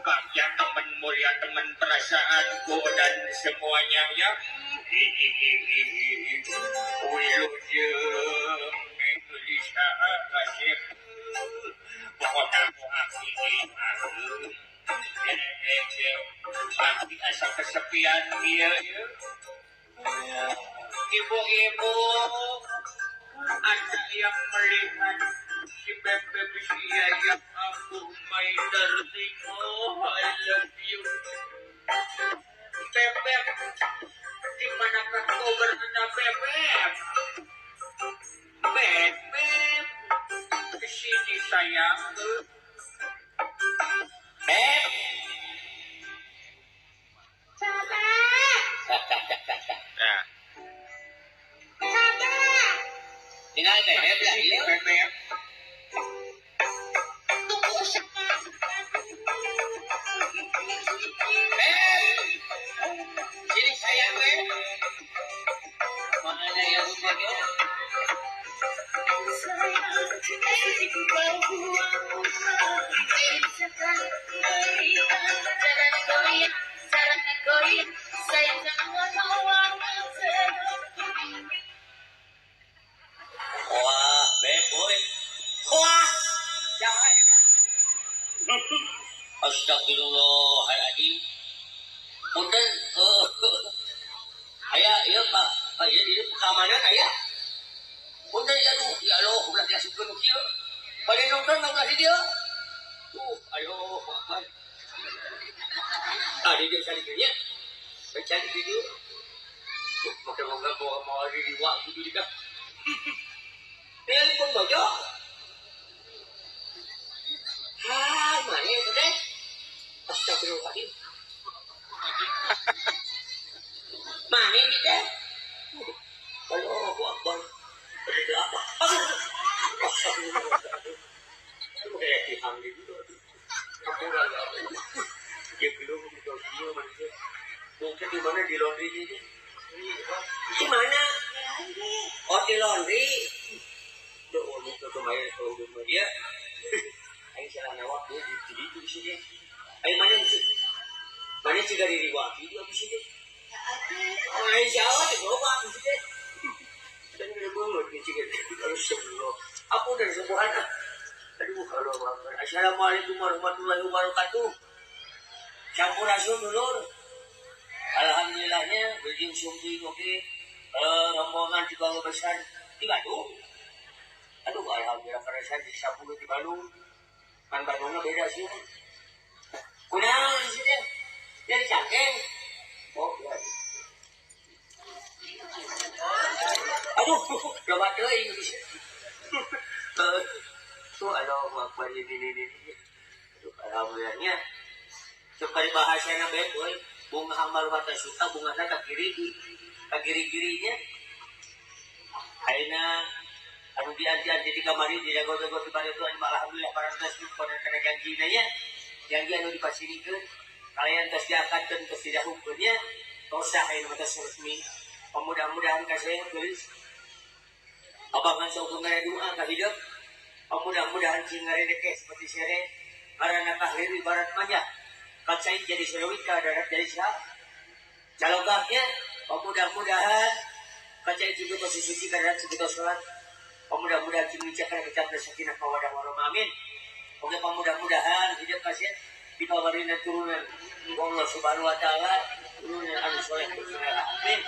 Bagja teman mulia teman perasaanku dan semuanya ya. Wilujeng gelisah kasih pokoknya aku pasti asa kesepian dia ya. Ibu-ibu ada yang melihat si bebek sia yang aku my darling, oh I love you. Bebek, di manakah kau berada bebek? Bebek, kesini sayang. Beb. Nah. Tinggal bebek lagi. Bebek. Sini sayang beb. Mana yang jaga? Wah, beb boy. Wah, jangan. Astagfirullahaladzim. Punten, ayah, iya pak, ayah di keamanan ayah. Punten ya lu, ya lo, udah diasupkan kia. Pada nonton nggak sih dia? Ayo, apa? Tadi dia cari dia, cari video. Maka mau ada di waktu itu juga. Telepon bocor. Hai, mana itu teh? Astagfirullahaladzim. Mana ini teh? Halo, Akbar. Ada apa? Astagfirullahaladzim. Itu kayak diambil dulu. Aku rada. Dia belum dia manusia. Mungkin di mana di laundry ini? Di mana? Oh, di laundry. Udah ngomong ke kemarin kalau rumah dia. Ayo salah nawak dia di sini. Ayo mana sih? Mana sih dari riwati itu di sini? Ayo jawab itu apa di sini? Dan dia bangun di sini. Kalau sebelum aku dari sebuah aduh kalau apa? Assalamualaikum warahmatullahi wabarakatuh. Sampurasun dulur. Alhamdulillahnya berjing sumpi oke. Rombongan di Bangka Besar di Bandung. Aduh alhamdulillah karena saya di 10 di Bandung. Kan Bandungnya beda sih. Kunaon di sini? Dari Cangkeng. Oh, ya. Aduh, coba teuing di sini. Tuh Allah Akbar ini. Aduh, alhamdulillahnya. Sekali bahasanya baik, boy. Bunga hambal mata suta, bunga saya kagiri-girinya. Aina anu dianti-anti di kamar ini, jago-jago di balik itu, alhamdulillah para tasbih pada kena janjinya, janji anu dipasirikeun, kalian tos diangkatkeun tos didahukeunnya, tos saha anu tos resmi. Mudah-mudahan kasih tulis. Abangan sok ngare doa ka hidup. Mudah-mudahan cing ngaredeke seperti sere, karena kahlir ibarat manja. Kacai jadi selewit ka darat jadi siap. Calogaknya, mudah-mudahan kacai juga posisi suci ka darat segitu sholat. Mudah-mudahan cing wicakan kecapnya sakinah mawaddah warahmah amin. Oke, mudah-mudahan hidup kasih dipawarin turunan Allah Subhanahu wa taala, turunan anu soleh bersoleh. Amin.